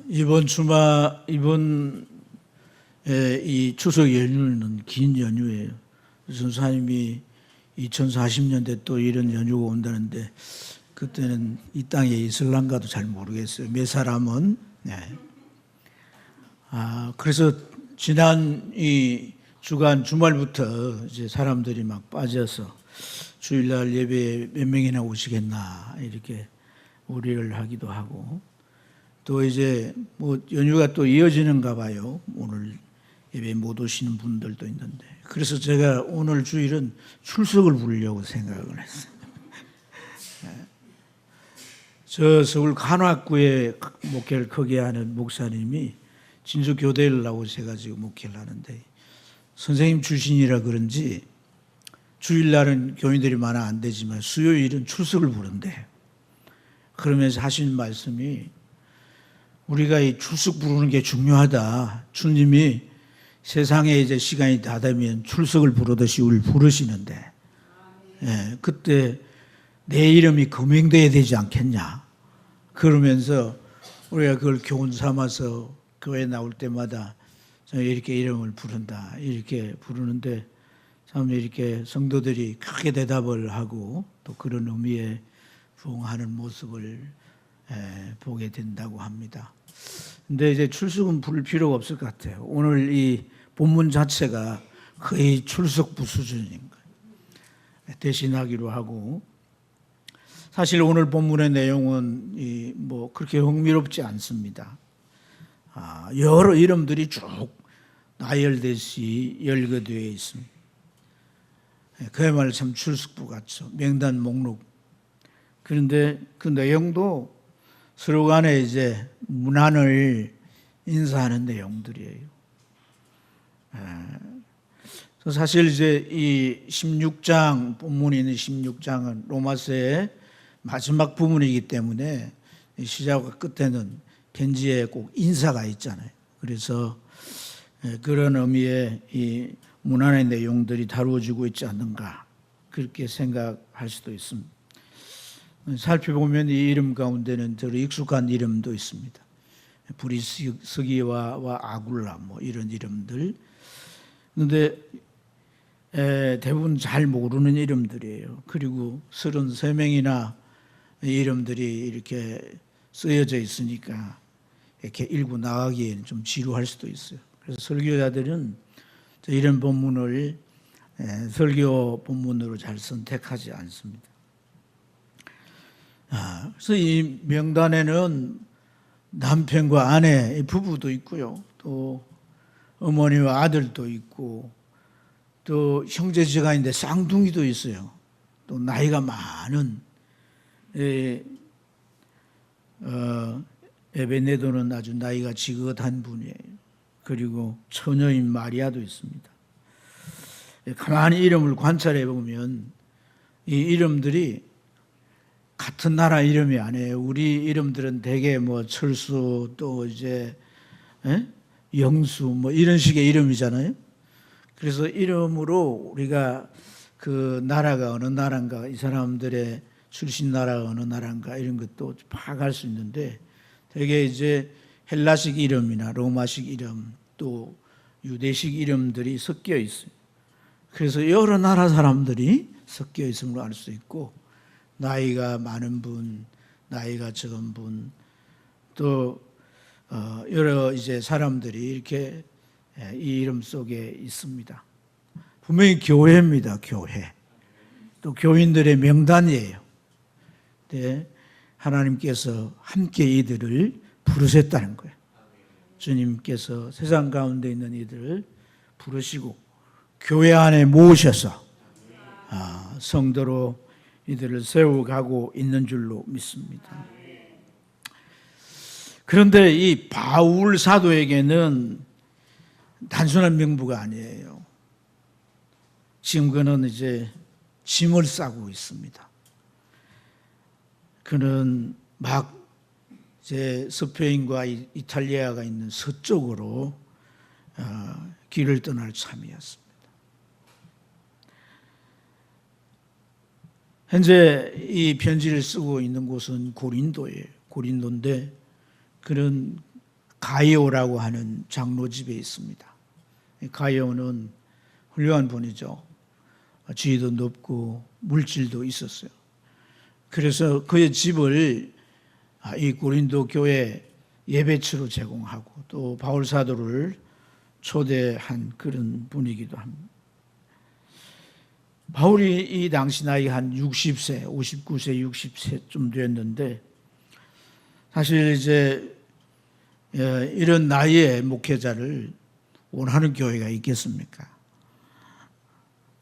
이번 이 추석 연휴는 긴 연휴예요. 선사님이 2040년대 또 이런 연휴가 온다는데 그때는 이 땅에 있을란가도 잘 모르겠어요. 몇 사람은. 그래서 지난 이 주간 주말부터 이제 사람들이 막 빠져서 주일날 예배에 몇 명이나 오시겠나 이렇게 우려를 하기도 하고, 또 이제 뭐 연휴가 또 이어지는가 봐요. 오늘 예배 못 오시는 분들도 있는데, 그래서 제가 오늘 주일은 출석을 부르려고 생각을 했어요. 저 서울 간악구에 목회를 크게 하는 목사님이 진수교대를 나오셔가지고 목회를 하는데, 선생님 출신이라 그런지 주일날은 교인들이 많아 안 되지만 수요일은 출석을 부른대. 그러면서 하시는 말씀이, 우리가 이 출석 부르는 게 중요하다. 주님이 세상에 이제 시간이 다 되면 출석을 부르듯이 우리를 부르시는데, 그때 내 이름이 거명돼야 되지 않겠냐. 그러면서 우리가 그걸 교훈 삼아서 교회 나올 때마다 이렇게 이름을 부른다. 이렇게 부르는데 참 이렇게 성도들이 크게 대답을 하고 또 그런 의미에 부응하는 모습을 보게 된다고 합니다. 근데 이제 출석은 부를 필요가 없을 것 같아요. 오늘 이 본문 자체가 거의 출석부 수준인 거예요. 대신하기로 하고, 사실 오늘 본문의 내용은 뭐 그렇게 흥미롭지 않습니다. 여러 이름들이 쭉 나열듯이 열거되어 있습니다. 그야말로 참 출석부 같죠. 명단 목록. 그런데 그 내용도 서로 간에 이제 문안을 인사하는 내용들이에요. 사실 이제 이 16장, 본문에 있는 16장은 로마서의 마지막 부분이기 때문에 시작과 끝에는 편지에 꼭 인사가 있잖아요. 그래서 그런 의미의 이 문안의 내용들이 다루어지고 있지 않는가, 그렇게 생각할 수도 있습니다. 살펴보면 이 이름 가운데는 더 익숙한 이름도 있습니다. 브리스기와 아굴라 뭐 이런 이름들. 그런데 대부분 잘 모르는 이름들이에요. 그리고 33명이나 이름들이 이렇게 쓰여져 있으니까 이렇게 읽고 나가기에는 좀 지루할 수도 있어요. 그래서 설교자들은 이런 본문을 설교 본문으로 잘 선택하지 않습니다. 그래서 이 명단에는 남편과 아내, 부부도 있고요. 또 어머니와 아들도 있고, 또 형제지간인데 쌍둥이도 있어요. 또 나이가 많은 에베네도는 아주 나이가 지긋한 분이에요. 그리고 처녀인 마리아도 있습니다. 가만히 이름을 관찰해 보면 이 이름들이 같은 나라 이름이 아니에요. 우리 이름들은 대개 뭐 철수, 또 이제 영수 뭐 이런 식의 이름이잖아요. 그래서 이름으로 우리가 그 나라가 어느 나라인가, 이 사람들의 출신 나라가 어느 나라인가 이런 것도 파악할 수 있는데, 되게 이제 헬라식 이름이나 로마식 이름, 또 유대식 이름들이 섞여 있어요. 그래서 여러 나라 사람들이 섞여 있음을 알 수 있고, 나이가 많은 분, 나이가 적은 분, 또 여러 이제 사람들이 이렇게 이 이름 속에 있습니다. 분명히 교회입니다. 교회. 또 교인들의 명단이에요. 네, 하나님께서 함께 이들을 부르셨다는 거예요. 주님께서 세상 가운데 있는 이들을 부르시고 교회 안에 모으셔서 성도로 이들을 세워가고 있는 줄로 믿습니다. 그런데 이 바울 사도에게는 단순한 명부가 아니에요. 지금 그는 이제 짐을 싸고 있습니다. 그는 막 이제 스페인과 이탈리아가 있는 서쪽으로 길을 떠날 참이었습니다. 현재 이 편지를 쓰고 있는 곳은 고린도예요. 고린도인데 그런 가이오라고 하는 장로 집에 있습니다. 가이오는 훌륭한 분이죠. 지위도 높고 물질도 있었어요. 그래서 그의 집을 이 고린도 교회 예배처로 제공하고 또 바울 사도를 초대한 그런 분이기도 합니다. 바울이 이 당시 나이 한 60세, 59세, 60세쯤 됐는데 사실 이제 이런 나이의 목회자를 원하는 교회가 있겠습니까?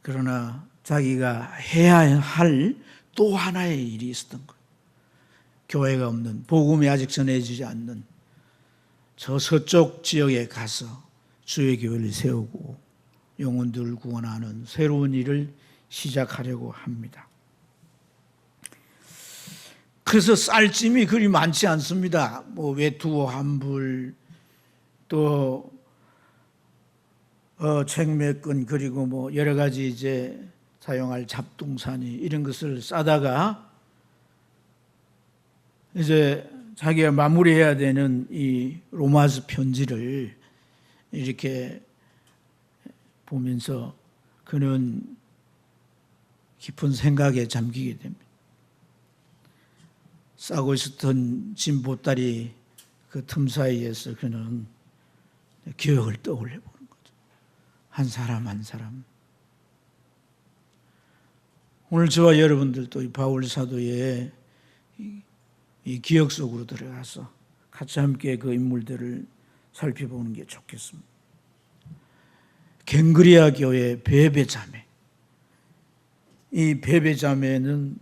그러나 자기가 해야 할 또 하나의 일이 있었던 거예요. 교회가 없는, 복음이 아직 전해지지 않는 저 서쪽 지역에 가서 주의 교회를 세우고 영혼들을 구원하는 새로운 일을 시작하려고 합니다. 그래서 쌀짐이 그리 많지 않습니다. 뭐 외투 환불, 또 책 몇 권, 그리고 뭐 여러 가지 이제 사용할 잡동사니 이런 것을 싸다가 이제 자기가 마무리해야 되는 이 로마서 편지를 이렇게 보면서 그는 깊은 생각에 잠기게 됩니다. 싸고 있었던 짐 보따리 그 틈 사이에서 그는 기억을 떠올려 보는 거죠. 한 사람 한 사람. 오늘 저와 여러분들도 이 바울 사도의 이 기억 속으로 들어가서 같이 함께 그 인물들을 살펴보는 게 좋겠습니다. 갱그리아 교회 베베 자매. 이 베베 자매는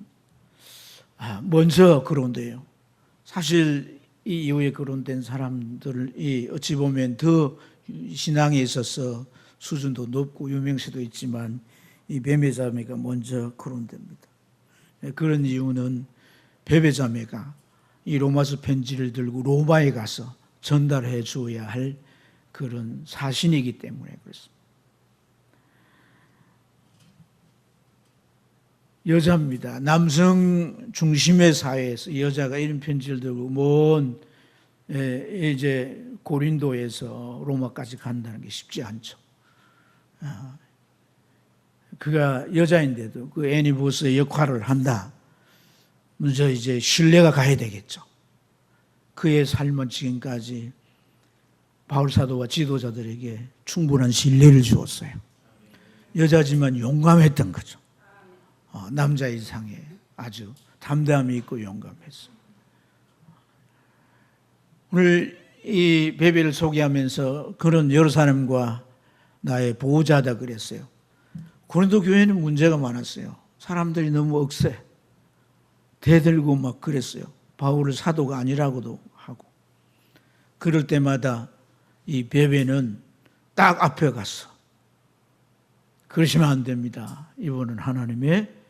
먼저 거론돼요. 사실 이 이후에 거론된 사람들이 어찌 보면 더 신앙에 있어서 수준도 높고 유명세도 있지만 이 베베 자매가 먼저 거론됩니다. 그런 이유는 베베 자매가 이 로마서 편지를 들고 로마에 가서 전달해 주어야 할 그런 사신이기 때문에 그렇습니다. 여자입니다. 남성 중심의 사회에서 여자가 이런 편지를 들고 먼 이제 고린도에서 로마까지 간다는 게 쉽지 않죠. 그가 여자인데도 그 애니보스의 역할을 한다. 먼저 이제 신뢰가 가야 되겠죠. 그의 삶은 지금까지 바울 사도와 지도자들에게 충분한 신뢰를 주었어요. 여자지만 용감했던 거죠. 남자 이상의 아주 담대함이 있고 용감했어요. 오늘 이 베베를 소개하면서 그런 여러 사람과 나의 보호자다 그랬어요. 고린도 교회는 문제가 많았어요. 사람들이 너무 억세, 대들고 막 그랬어요. 바울을 사도가 아니라고도 하고. 그럴 때마다 이 베베는 딱 앞에 갔어. 그러시면 안 됩니다. 이분은 하나님의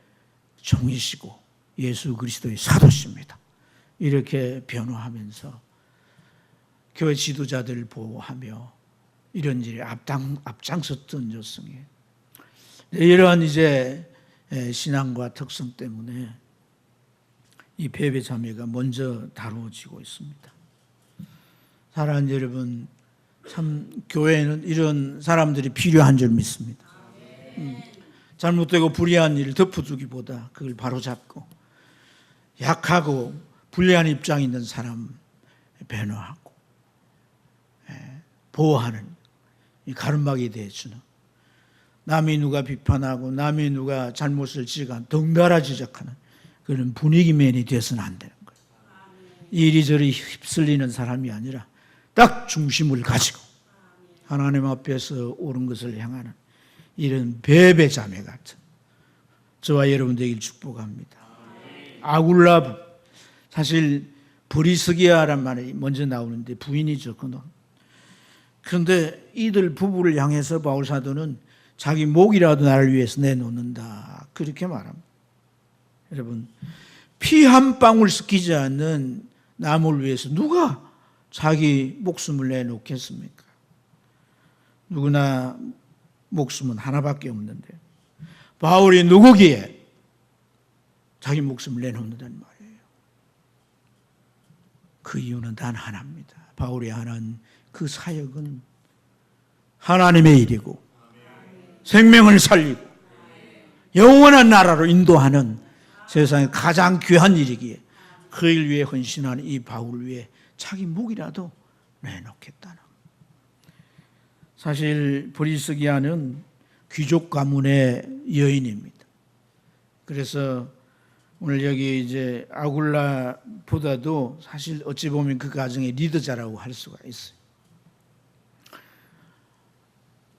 종이시고 예수 그리스도의 사도십니다. 이렇게 변호하면서 교회 지도자들을 보호하며 이런 일에 앞장섰던 여성이에요. 이러한 이제 신앙과 특성 때문에 이 베베 자매가 먼저 다루어지고 있습니다. 사랑하는 여러분, 참 교회에는 이런 사람들이 필요한 줄 믿습니다. 잘못되고 불의한 일을 덮어두기보다 그걸 바로잡고 약하고 불리한 입장에 있는 사람 변호하고 보호하는 이 가름막이 되어주는, 남이 누가 비판하고 남이 누가 잘못을 지적하고 덩달아 지적하는 그런 분위기맨이 되어서는 안 되는 거예요. 이리저리 휩쓸리는 사람이 아니라 딱 중심을 가지고 하나님 앞에서 옳은 것을 향하는 이런 베베 자매 같은 저와 여러분 되길 축복합니다. 아굴라, 사실 브리스기아란 말이 먼저 나오는데 부인이죠. 그런데 이들 부부를 향해서 바울 사도는 자기 목이라도 나를 위해서 내놓는다 그렇게 말합니다. 여러분, 피 한 방울 섞이지 않는 남을 위해서 누가 자기 목숨을 내놓겠습니까? 누구나 목숨은 하나밖에 없는데 바울이 누구기에 자기 목숨을 내놓는다는 말이에요. 그 이유는 단 하나입니다. 바울이 하는 그 사역은 하나님의 일이고 생명을 살리고 영원한 나라로 인도하는 세상에 가장 귀한 일이기에 그 일 위해 헌신하는 이 바울을 위해 자기 목이라도 내놓겠다는. 사실 브리스기아는 귀족 가문의 여인입니다. 그래서 오늘 여기 이제 아굴라보다도 사실 어찌 보면 그 가정의 리더자라고 할 수가 있어요.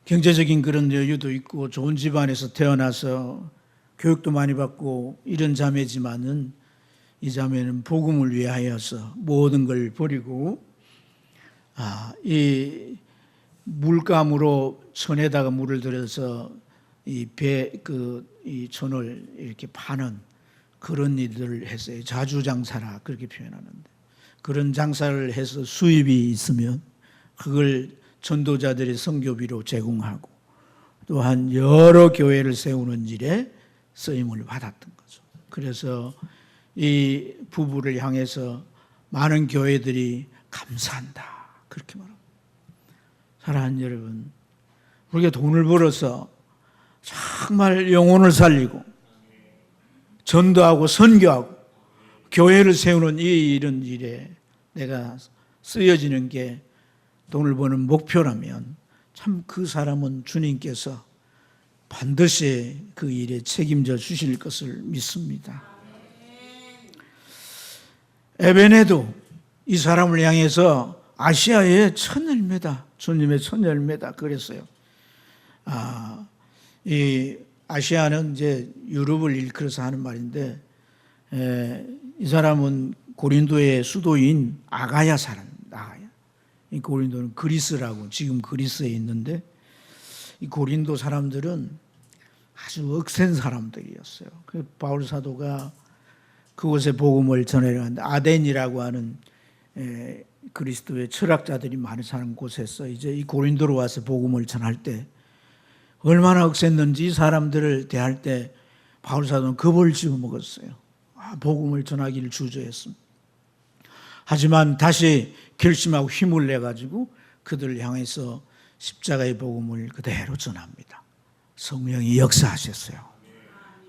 경제적인 그런 여유도 있고 좋은 집안에서 태어나서 교육도 많이 받고 이런 자매지만은 이 자매는 복음을 위하여서 모든 걸 버리고 이 물감으로 천에다가 물을 들여서 이 천을 이렇게 파는 그런 일들을 했어요. 자주장사라 그렇게 표현하는데, 그런 장사를 해서 수입이 있으면 그걸 전도자들의 선교비로 제공하고 또한 여러 교회를 세우는 일에 쓰임을 받았던 거죠. 그래서 이 부부를 향해서 많은 교회들이 감사한다 그렇게 말합니다. 사랑하는 여러분, 우리가 돈을 벌어서 정말 영혼을 살리고 전도하고 선교하고 교회를 세우는 이런 일에 내가 쓰여지는 게 돈을 버는 목표라면 참 그 사람은 주님께서 반드시 그 일에 책임져 주실 것을 믿습니다. 에베네도 이 사람을 향해서 아시아의 첫 열매다, 주님의 첫 열매다 그랬어요. 이 아시아는 이제 유럽을 일컬어서 하는 말인데, 이 사람은 고린도의 수도인 아가야 사람입니다. 아가야. 이 고린도는 그리스라고 지금 그리스에 있는데, 이 고린도 사람들은 아주 억센 사람들이었어요. 그 바울 사도가 그곳에 복음을 전해려는데, 아덴이라고 하는 그리스도의 철학자들이 많이 사는 곳에서 이제 이 고린도로 와서 복음을 전할 때 얼마나 억셌는지 이 사람들을 대할 때 바울 사도는 겁을 집어먹었어요. 복음을 전하기를 주저했습니다. 하지만 다시 결심하고 힘을 내가지고 그들을 향해서 십자가의 복음을 그대로 전합니다. 성령이 역사하셨어요.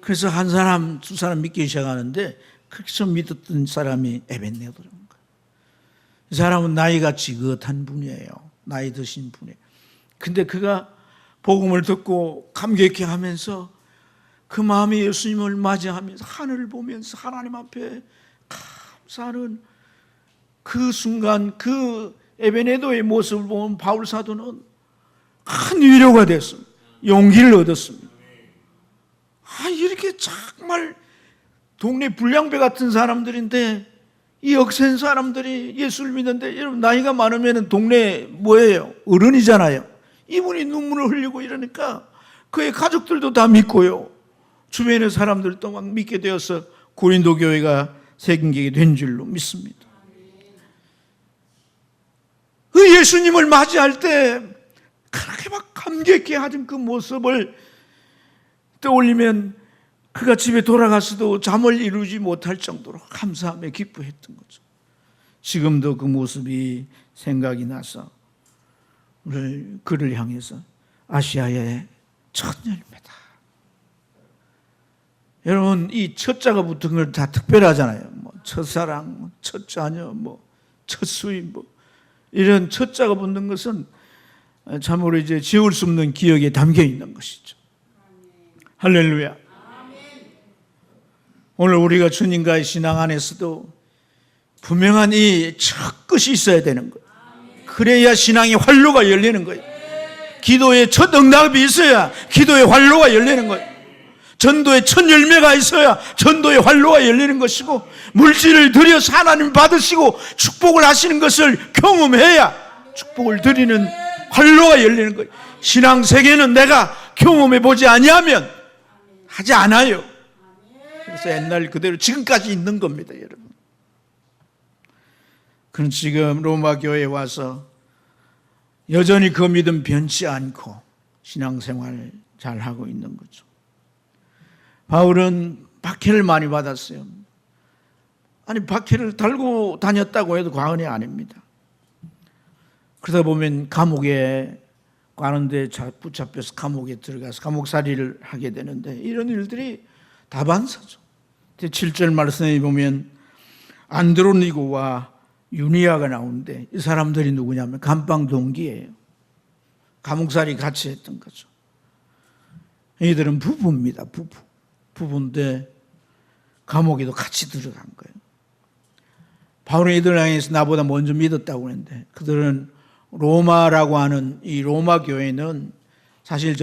그래서 한 사람, 두 사람 믿기 시작하는데 그렇게 믿었던 사람이 에베네도라는 거예요. 이 사람은 나이가 지긋한 분이에요. 나이 드신 분이에요. 근데 그가 복음을 듣고 감격해 하면서 그 마음이 예수님을 맞이하면서 하늘을 보면서 하나님 앞에 감사하는 그 순간, 그 에베네도의 모습을 보면 바울 사도는 큰 위로가 됐습니다. 용기를 얻었습니다. 이렇게 정말 동네 불량배 같은 사람들인데, 이 억센 사람들이 예수를 믿는데, 여러분 나이가 많으면 동네 뭐예요? 어른이잖아요. 이분이 눈물을 흘리고 이러니까 그의 가족들도 다 믿고요, 주변의 사람들도 막 믿게 되어서 고린도 교회가 생기게 된 줄로 믿습니다. 그 예수님을 맞이할 때 그렇게 막 감격해 하던 그 모습을 떠올리면 그가 집에 돌아가서도 잠을 이루지 못할 정도로 감사하며 기뻐했던 거죠. 지금도 그 모습이 생각이 나서 오늘 그를 향해서 아시아의 첫 열매다. 여러분, 이 첫자가 붙은 걸 다 특별하잖아요. 뭐 첫사랑, 첫 자녀, 첫 수입, 이런 첫자가 붙는 것은 참으로 이제 지울 수 없는 기억에 담겨 있는 것이죠. 할렐루야. 오늘 우리가 주님과의 신앙 안에서도 분명한 이 첫 끝이 있어야 되는 거예요. 그래야 신앙의 활로가 열리는 거예요. 기도의 첫 응답이 있어야 기도의 활로가 열리는 거예요. 전도의 첫 열매가 있어야 전도의 활로가 열리는 것이고, 물질을 들여서 하나님 받으시고 축복을 하시는 것을 경험해야 축복을 드리는 활로가 열리는 거예요. 신앙 세계는 내가 경험해 보지 아니하면 하지 않아요. 그래서 옛날 그대로 지금까지 있는 겁니다, 여러분. 그럼 지금 로마 교회에 와서 여전히 그 믿음 변치 않고 신앙생활 잘 하고 있는 거죠. 바울은 박해를 많이 받았어요. 아니 박해를 달고 다녔다고 해도 과언이 아닙니다. 그러다 보면 감옥에 가는데 붙잡혀서 감옥에 들어가서 감옥살이를 하게 되는데 이런 일들이 다반사죠. 7절 말씀에 보면 안드로니고와 유니아가 나오는데 이 사람들이 누구냐면 감방 동기예요. 감옥살이 같이 했던 거죠. 이들은 부부입니다. 부부인데 감옥에도 같이 들어간 거예요. 바울은 이들 향해서 나보다 먼저 믿었다고 했는데 그들은 로마라고 하는 이 로마 교회는 사실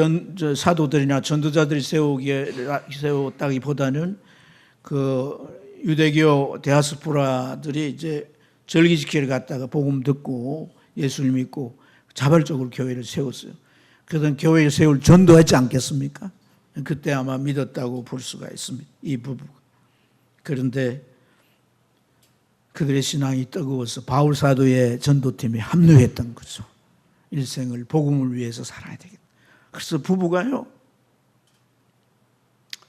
사도들이나 전도자들이 세웠다기보다는 그 유대교 데아스포라들이 이제 절기지키러 갔다가 복음 듣고 예수를 믿고 자발적으로 교회를 세웠어요. 그런 교회를 세울 전도하지 않겠습니까? 그때 아마 믿었다고 볼 수가 있습니다. 이 부부가. 그런데 그들의 신앙이 뜨거워서 바울 사도의 전도팀에 합류했던 거죠. 일생을 복음을 위해서 살아야 되겠다. 그래서 부부가요,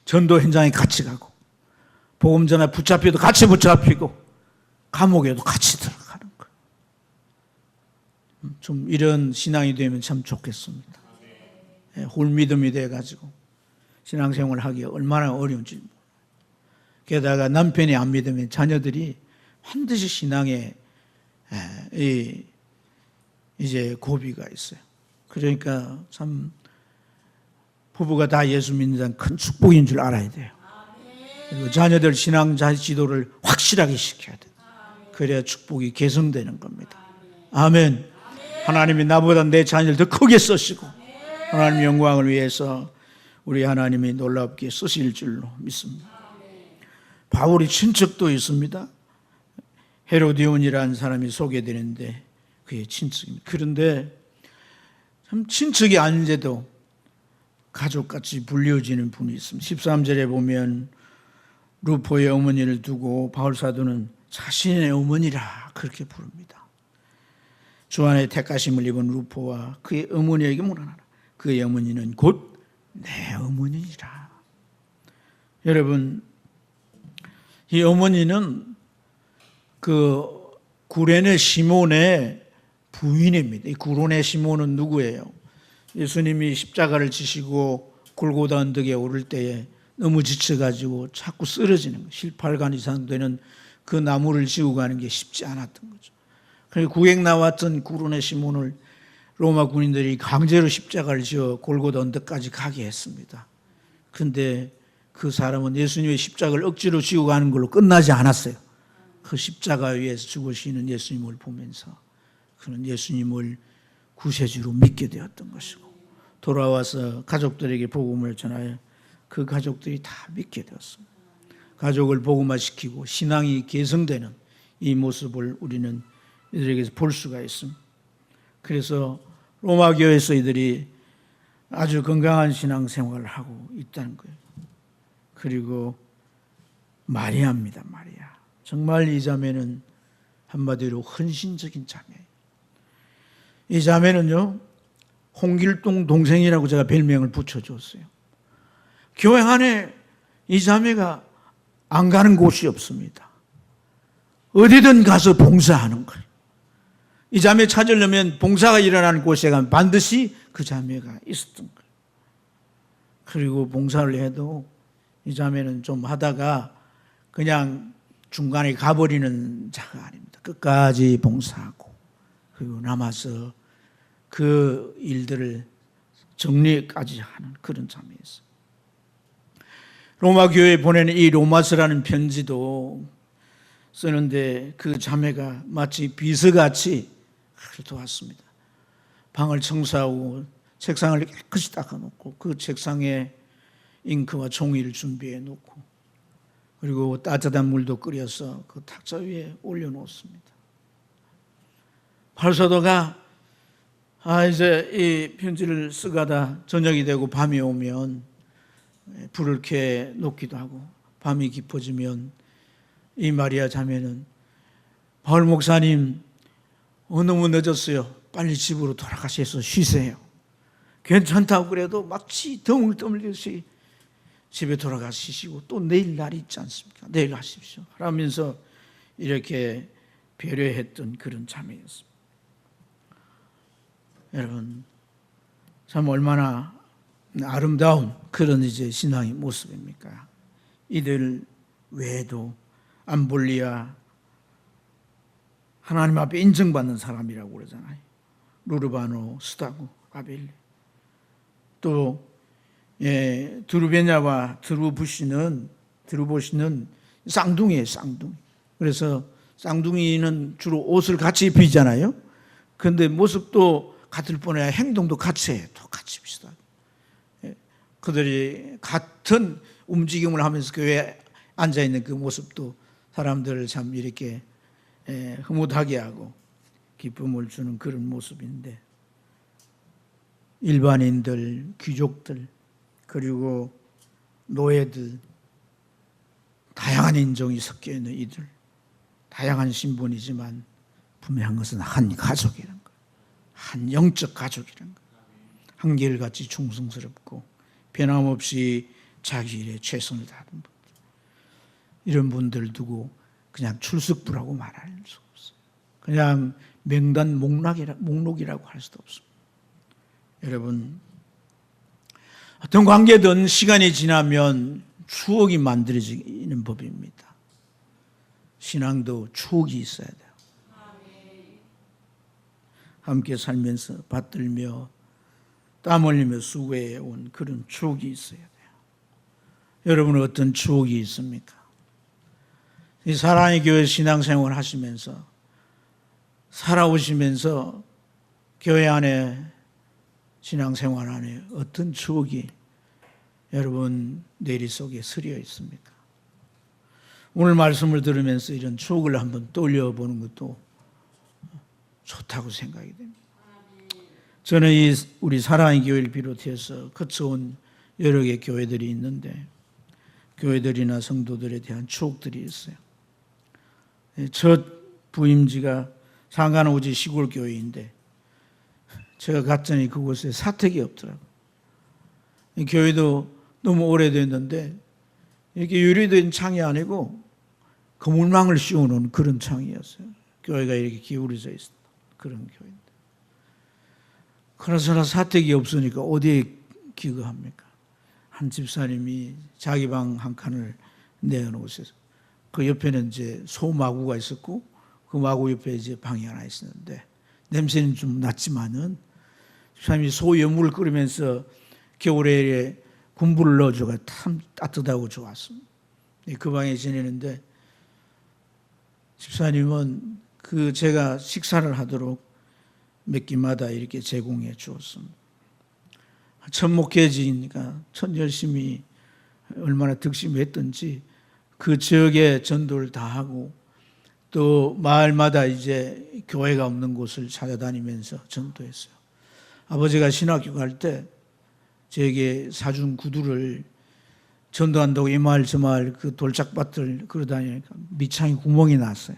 전도 현장에 같이 가고, 복음 전에 붙잡혀도 같이 붙잡히고, 감옥에도 같이 들어가는 거예요. 좀 이런 신앙이 되면 참 좋겠습니다. 홀믿음이 돼가지고 신앙생활을 하기가 얼마나 어려운지 몰라요. 게다가 남편이 안 믿으면 자녀들이 반드시 신앙에 이제 고비가 있어요. 그러니까 참 부부가 다 예수 믿는 자는 큰 축복인 줄 알아야 돼요. 그리고 자녀들 신앙 지도를 확실하게 시켜야 돼요. 그래야 축복이 개선되는 겁니다. 아멘. 하나님이 나보다 내 자녀를 더 크게 쓰시고 하나님의 영광을 위해서 우리 하나님이 놀랍게 쓰실 줄로 믿습니다. 바울이 친척도 있습니다. 헤로디온이라는 사람이 소개되는데 그의 친척입니다. 그런데 참 친척이 아닌데도 가족같이 불려지는 분이 있습니다. 13절에 보면 루포의 어머니를 두고 바울 사도는 자신의 어머니라 그렇게 부릅니다. 주 안에 택하심을 입은 루포와 그의 어머니에게 물어나라. 그의 어머니는 곧 내 어머니라. 여러분, 이 어머니는 그 구레네 시몬의 부인입니다. 이 구레네 시몬은 누구예요? 예수님이 십자가를 지시고 골고다 언덕에 오를 때에 너무 지쳐가지고 자꾸 쓰러지는 거예요. 실팔간 이상 되는 그 나무를 지고 가는 게 쉽지 않았던 거죠. 그래서 구획 나왔던 구레네 시몬을 로마 군인들이 강제로 십자가를 지어 골고다 언덕까지 가게 했습니다. 그런데 그 사람은 예수님의 십자가를 억지로 지고 가는 걸로 끝나지 않았어요. 그 십자가 위에서 죽으시는 예수님을 보면서 그는 예수님을 구세주로 믿게 되었던 것이고 돌아와서 가족들에게 복음을 전하여 그 가족들이 다 믿게 되었습니다. 가족을 복음화시키고 신앙이 개성되는 이 모습을 우리는 이들에게서 볼 수가 있습니다. 그래서 로마 교회에서 이들이 아주 건강한 신앙생활을 하고 있다는 거예요. 그리고 마리아입니다. 마리아. 정말 이 자매는 한마디로 헌신적인 자매예요. 이 자매는요, 홍길동 동생이라고 제가 별명을 붙여줬어요. 교회 안에 이 자매가 안 가는 곳이 없습니다. 어디든 가서 봉사하는 거예요. 이 자매 찾으려면 봉사가 일어나는 곳에 가면 반드시 그 자매가 있었던 거예요. 그리고 봉사를 해도 이 자매는 좀 하다가 그냥 중간에 가버리는 자가 아닙니다. 끝까지 봉사하고 그리고 남아서 그 일들을 정리까지 하는 그런 자매였어요. 로마 교회에 보내는 이 로마서라는 편지도 쓰는데 그 자매가 마치 비서같이 도왔습니다. 방을 청소하고 책상을 깨끗이 닦아놓고 그 책상에 잉크와 종이를 준비해 놓고 그리고 따뜻한 물도 끓여서 그 탁자 위에 올려놓습니다. 바울사도가 이제 이 편지를 쓰가다 저녁이 되고 밤이 오면 불을 켜 놓기도 하고 밤이 깊어지면 이 마리아 자매는 바울 목사님 너무 늦었어요. 빨리 집으로 돌아가셔서 쉬세요. 괜찮다고 그래도 마치 덩을 떠밀듯이 집에 돌아가 쉬시고 또 내일 날이 있지 않습니까? 내일 하십시오. 하면서 이렇게 배려했던 그런 자매였습니다. 여러분, 참 얼마나 아름다운 그런 이제 신앙의 모습입니까? 이들 외에도 암볼리아, 하나님 앞에 인정받는 사람이라고 그러잖아요. 루르바노, 스다고, 아벨리. 또 드루베냐와 드루보시는 쌍둥이에요, 쌍둥이. 그래서 쌍둥이는 주로 옷을 같이 입히잖아요. 그런데 모습도 같을 뿐 아니라 행동도 같이 해요. 똑같이 비슷하게. 그들이 같은 움직임을 하면서 교회에 앉아있는 그 모습도 사람들을 참 이렇게 흐뭇하게 하고 기쁨을 주는 그런 모습인데, 일반인들, 귀족들, 그리고 노예들, 다양한 인종이 섞여 있는 이들, 다양한 신분이지만 분명한 것은 한 가족이란 거예요. 한 영적 가족이란 거예요. 한결같이 충성스럽고 변함없이 자기 일에 최선을 다하는 분들, 이런 분들 두고 그냥 출석부라고 말할 수 없어요. 그냥 명단 목록이라고 할 수도 없습니다. 여러분, 어떤 관계든 시간이 지나면 추억이 만들어지는 법입니다. 신앙도 추억이 있어야 돼요. 함께 살면서 받들며 땀 흘리며 수고해온 그런 추억이 있어야 돼요. 여러분은 어떤 추억이 있습니까? 이 사랑의 교회 신앙생활 하시면서, 살아오시면서 교회 안에, 신앙생활 안에 어떤 추억이 여러분 내리 속에 스려 있습니까? 오늘 말씀을 들으면서 이런 추억을 한번 떠올려보는 것도 좋다고 생각이 됩니다. 저는 우리 사랑의 교회를 비롯해서 거쳐온 여러 개 교회들이 있는데, 교회들이나 성도들에 대한 추억들이 있어요. 첫 부임지가 상간오지 시골 교회인데, 제가 갔더니 그곳에 사택이 없더라고요. 교회도 너무 오래됐는데 이렇게 유리된 창이 아니고 거물망을 씌워놓은 그런 창이었어요. 교회가 이렇게 기울어져 있었던 그런 교회인데, 그러나 사택이 없으니까 어디에 기거합니까? 한 집사님이 자기 방 한 칸을 내어놓으셔서 그 옆에는 이제 소마구가 있었고 그 마구 옆에 이제 방이 하나 있었는데, 냄새는 좀 났지만은 집사님이 소 여물을 끓이면서 겨울에 군부를 넣어줘가 참 따뜻하고 좋았습니다. 그 방에 지내는데 집사님은 그 제가 식사를 하도록 몇 끼마다 이렇게 제공해 주었습니다. 첫 목회지니까 첫 열심히 얼마나 득심했던지 그 지역에 전도를 다 하고, 또 마을마다 이제 교회가 없는 곳을 찾아다니면서 전도했어요. 아버지가 신학교 갈 때 저에게 사준 구두를 전도한다고 이 마을 저 마을 그 돌짝밭을 걸어다니니까 밑창에 구멍이 났어요.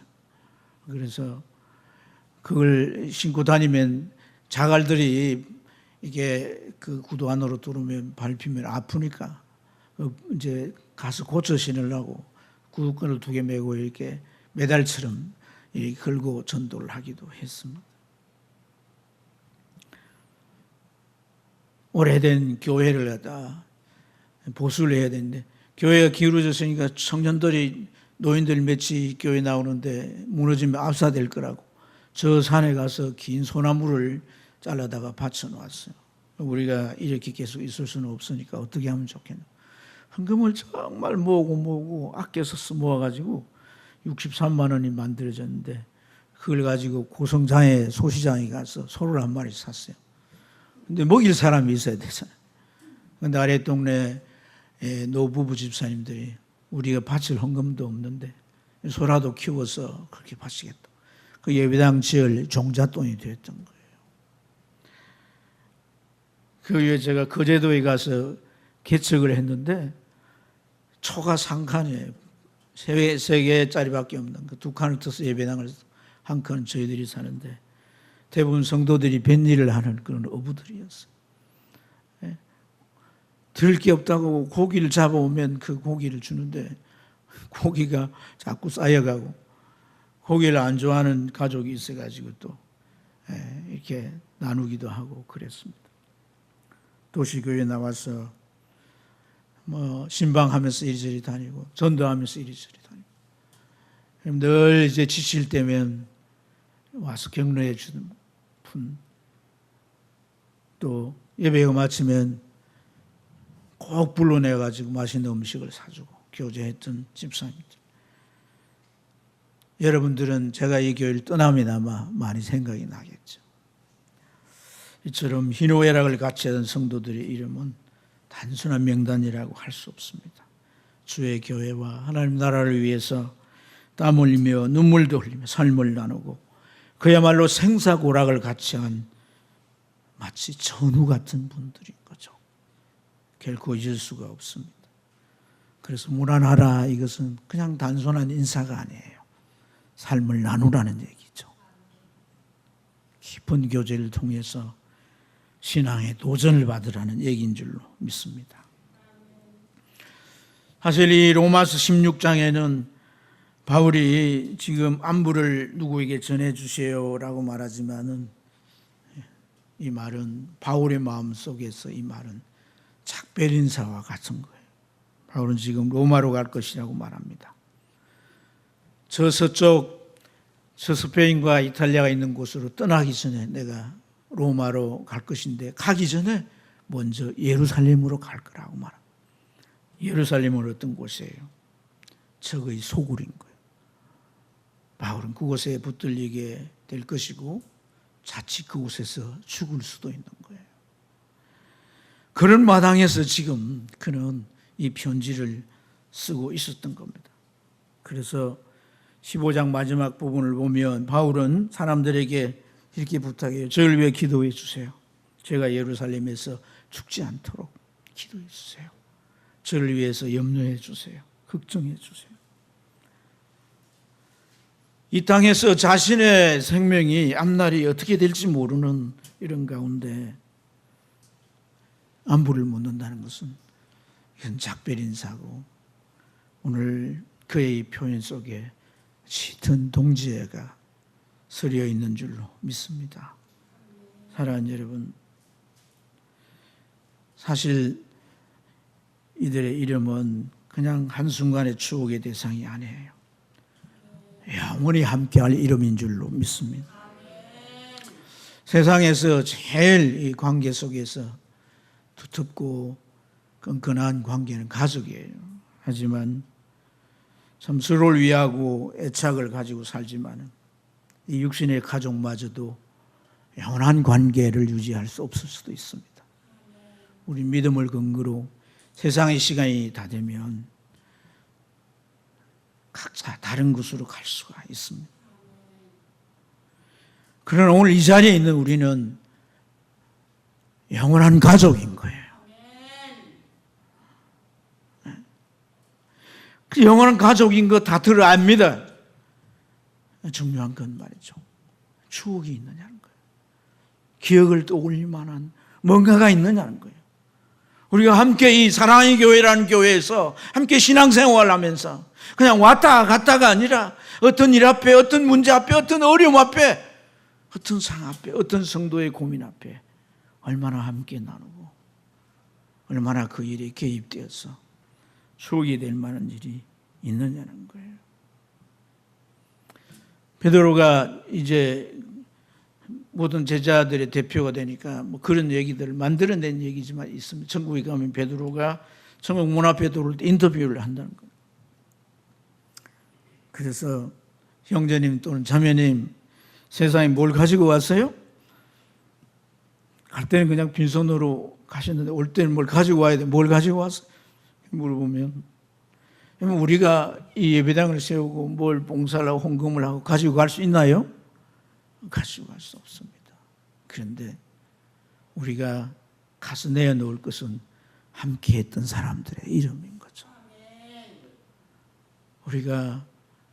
그래서 그걸 신고 다니면 자갈들이 이게 그 구두 안으로 들어오면 밟히면 아프니까 이제 가서 고쳐 신으려고 구두끈을 2개 메고 이렇게 메달처럼 이렇게 걸고 전도를 하기도 했습니다. 오래된 교회를 갖다 보수를 해야 되는데, 교회가 기울어졌으니까 청년들이, 노인들 몇이 교회 나오는데 무너지면 압사될 거라고 저 산에 가서 긴 소나무를 잘라다가 받쳐놓았어요. 우리가 이렇게 계속 있을 수는 없으니까 어떻게 하면 좋겠나. 헌금을 정말 모으고 아껴서 모아가지고 63만 원이 만들어졌는데, 그걸 가지고 고성장에 소시장에 가서 소를 한 마리 샀어요. 근데 먹일 사람이 있어야 되잖아요. 근데 아래 동네 노부부 집사님들이 우리가 바칠 헌금도 없는데 소라도 키워서 그렇게 바치겠다. 그 예배당 지을 종잣돈이 됐던 거예요. 그 후에 제가 거제도에 가서 개척을 했는데 초가 3칸이에요. 3개짜리밖에 없는 그 2칸을 떠서 예배당을, 한 칸은 저희들이 사는데 대부분 성도들이 뱃일을 하는 그런 어부들이었어요. 들을 게 없다고 고기를 잡아오면 그 고기를 주는데 고기가 자꾸 쌓여가고 고기를 안 좋아하는 가족이 있어가지고 또 이렇게 나누기도 하고 그랬습니다. 도시교회 나와서 뭐 신방하면서 이리저리 다니고 전도하면서 이리저리 다니고 늘 이제 지칠 때면 와서 격려해 주는 분, 또 예배가 마치면 꼭 불러내가지고 맛있는 음식을 사주고 교제했던 집사님들. 여러분들은 제가 이 교회를 떠나면 아마 많이 생각이 나겠죠. 이처럼 희노애락을 같이 하던 성도들의 이름은 단순한 명단이라고 할 수 없습니다. 주의 교회와 하나님 나라를 위해서 땀 흘리며 눈물도 흘리며 삶을 나누고 그야말로 생사고락을 같이 한 마치 전우 같은 분들인 거죠. 결코 잊을 수가 없습니다. 그래서 무난하라, 이것은 그냥 단순한 인사가 아니에요. 삶을 나누라는 얘기죠. 깊은 교제를 통해서 신앙의 도전을 받으라는 얘기인 줄로 믿습니다. 사실 이 로마서 16장에는 바울이 지금 안부를 누구에게 전해주세요라고 말하지만은 이 말은 바울의 마음속에서 이 말은 작별 인사와 같은 거예요. 바울은 지금 로마로 갈 것이라고 말합니다. 저 서쪽, 저 스페인과 이탈리아가 있는 곳으로 떠나기 전에 내가 로마로 갈 것인데 가기 전에 먼저 예루살렘으로 갈 거라고 말합니다. 예루살렘은 어떤 곳이에요? 적의 소굴인 거예요. 바울은 그곳에 붙들리게 될 것이고 자칫 그곳에서 죽을 수도 있는 거예요. 그런 마당에서 지금 그는 이 편지를 쓰고 있었던 겁니다. 그래서 15장 마지막 부분을 보면 바울은 사람들에게 이렇게 부탁해요. 저를 위해 기도해 주세요. 제가 예루살렘에서 죽지 않도록 기도해 주세요. 저를 위해서 염려해 주세요. 걱정해 주세요. 이 땅에서 자신의 생명이 앞날이 어떻게 될지 모르는 이런 가운데 안부를 묻는다는 것은 이건 작별 인사고, 오늘 그의 표현 속에 짙은 동지애가 서려 있는 줄로 믿습니다. 사랑하는 여러분, 사실 이들의 이름은 그냥 한순간의 추억의 대상이 아니에요. 영원히 함께할 이름인 줄로 믿습니다. 세상에서 제일 이 관계 속에서 두텁고 끈끈한 관계는 가족이에요. 하지만 참 서로를 위하고 애착을 가지고 살지만 이 육신의 가족마저도 영원한 관계를 유지할 수 없을 수도 있습니다. 우리 믿음을 근거로 세상의 시간이 다 되면 각자 다른 곳으로 갈 수가 있습니다. 그러나 오늘 이 자리에 있는 우리는 영원한 가족인 거예요. 그 영원한 가족인 거 다 들어압니다. 중요한 건 말이죠. 추억이 있느냐는 거예요. 기억을 떠올릴 만한 뭔가가 있느냐는 거예요. 우리가 함께 이 사랑의 교회라는 교회에서 함께 신앙생활을 하면서 그냥 왔다 갔다가 아니라 어떤 일 앞에, 어떤 문제 앞에, 어떤 어려움 앞에, 어떤 상 앞에, 어떤 성도의 고민 앞에 얼마나 함께 나누고 얼마나 그 일에 개입되어서 추억이 될 만한 일이 있느냐는 거예요. 베드로가 이제 모든 제자들의 대표가 되니까 뭐 그런 얘기들을 만들어낸 얘기지만 있습니다. 천국에 가면 베드로가 천국 문 앞에 들어올 때 인터뷰를 한다는 거예요. 그래서 형제님 또는 자매님, 세상에 뭘 가지고 왔어요? 갈 때는 그냥 빈손으로 가셨는데 올 때는 뭘 가지고 와야 돼? 뭘 가지고 왔어? 물어보면 우리가 이 예배당을 세우고 뭘 봉사를 하고 헌금을 하고 가지고 갈 수 있나요? 가지고 갈 수 없습니다. 그런데 우리가 가서 내어놓을 것은 함께 했던 사람들의 이름인 거죠. 우리가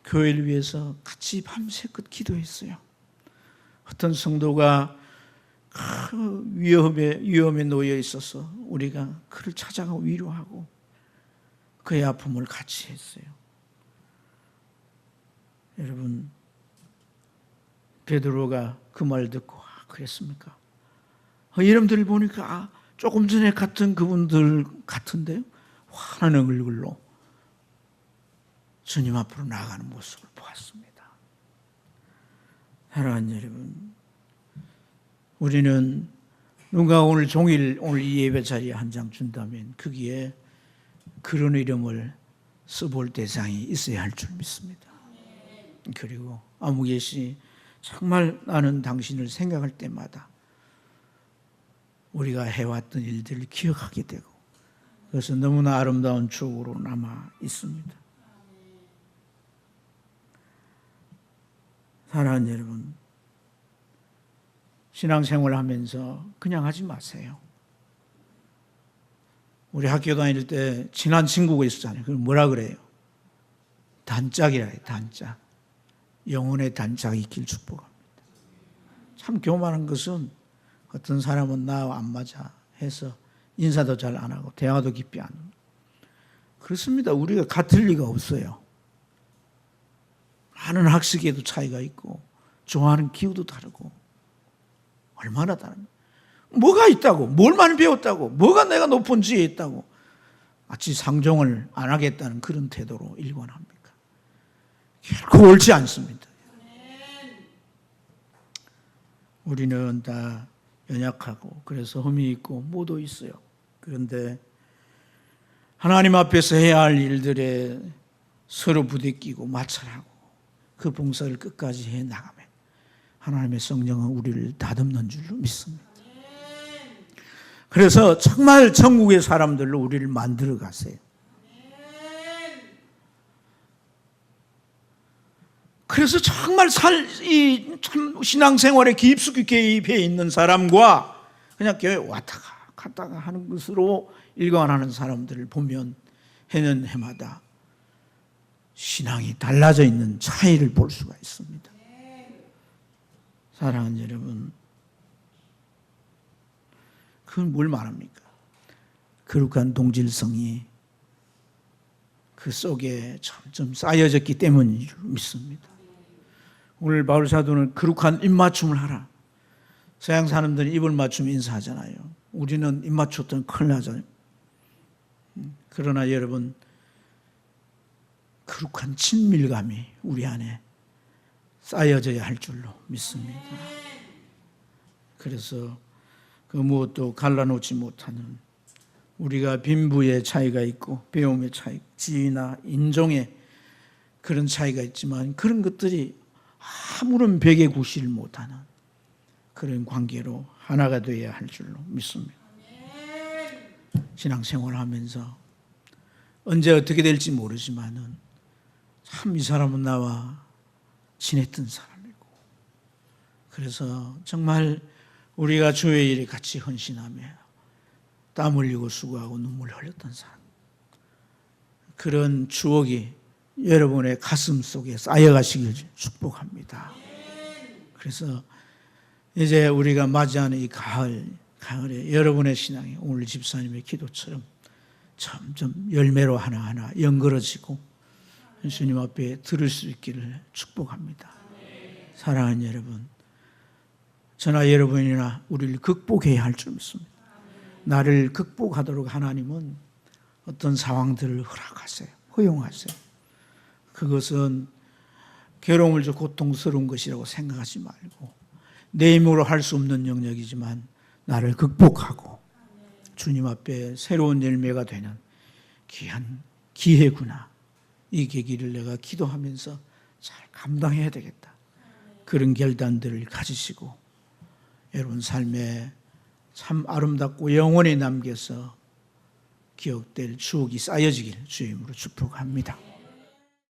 교회를 위해서 같이 밤새껏 기도했어요. 어떤 성도가 위험에 놓여 있어서 우리가 그를 찾아가고 위로하고 그의 아픔을 같이 했어요. 여러분, 베드로가 그 말 듣고 그랬습니까? 이름들 보니까 조금 전에 같은 그분들 같은데요. 환한 얼굴로 주님 앞으로 나아가는 모습을 보았습니다. 사랑하는 여러분, 우리는 누가 오늘 종일 오늘 이 예배 자리에 한 장 준다면 거기에 그런 이름을 써볼 대상이 있어야 할 줄 믿습니다. 그리고 아무개시 정말 나는 당신을 생각할 때마다 우리가 해왔던 일들을 기억하게 되고 그래서 너무나 아름다운 추억으로 남아 있습니다. 사랑하는 여러분, 신앙생활을 하면서 그냥 하지 마세요. 우리 학교 다닐 때 친한 친구가 있었잖아요. 그걸 뭐라 그래요? 단짝이라 해요. 단짝. 영혼의 단짝이 있길 축복합니다. 참 교만한 것은 어떤 사람은 나와 안 맞아 해서 인사도 잘 안 하고 대화도 깊이 안 하고 그렇습니다. 우리가 같을 리가 없어요. 많은 학식에도 차이가 있고 좋아하는 기후도 다르고 얼마나 다릅니까? 뭐가 있다고? 뭘 많이 배웠다고? 뭐가 내가 높은 지에 있다고? 마치 상종을 안 하겠다는 그런 태도로 일관합니까? 결코 옳지 않습니다. 우리는 다 연약하고 그래서 흠이 있고 모도 있어요. 그런데 하나님 앞에서 해야 할 일들에 서로 부대끼고 마찰하고 그 봉사를 끝까지 해나가면 하나님의 성령은 우리를 다듬는 줄로 믿습니다. 그래서 정말 천국의 사람들로 우리를 만들어 가세요. 그래서 정말 신앙생활에 깊숙이 개입해 있는 사람과 그냥 교회 왔다가 갔다가 하는 것으로 일관하는 사람들을 보면 해는 해마다 신앙이 달라져 있는 차이를 볼 수가 있습니다. 사랑하는 여러분, 그건 뭘 말합니까? 거룩한 동질성이 그 속에 점점 쌓여졌기 때문인 줄 믿습니다. 오늘 바울 사도는 거룩한 입맞춤을 하라. 서양 사람들은 입을 맞추면 인사하잖아요. 우리는 입 맞췄더니 큰일 나잖아요. 그러나 여러분, 거룩한 친밀감이 우리 안에 쌓여져야 할 줄로 믿습니다. 그래서 그 무엇도 갈라놓지 못하는 우리가 빈부의 차이가 있고 배움의 차이, 지위나 인종의 그런 차이가 있지만 그런 것들이 아무런 벽에 구시를 못하는 그런 관계로 하나가 되어야 할 줄로 믿습니다. 신앙생활을 하면서 언제 어떻게 될지 모르지만은 참 이 사람은 나와 친했던 사람이고 그래서 정말 우리가 주의 일에 같이 헌신하며 땀 흘리고 수고하고 눈물 흘렸던 사람 그런 추억이 여러분의 가슴 속에 쌓여가시길 축복합니다. 그래서 이제 우리가 맞이하는 이 가을에 여러분의 신앙이 오늘 집사님의 기도처럼 점점 열매로 하나하나 연걸어지고 주님 앞에 들을 수 있기를 축복합니다. 사랑하는 여러분, 저나 여러분이나 우리를 극복해야 할 줄 믿습니다. 나를 극복하도록 하나님은 어떤 상황들을 허락하세요. 허용하세요. 그것은 괴로움을 줘 고통스러운 것이라고 생각하지 말고 내 힘으로 할 수 없는 영역이지만 나를 극복하고 주님 앞에 새로운 열매가 되는 귀한 기회구나. 이 계기를 내가 기도하면서 잘 감당해야 되겠다. 그런 결단들을 가지시고 여러분 삶에 참 아름답고 영원히 남겨서 기억될 추억이 쌓여지길 주의 이름으로 축복합니다.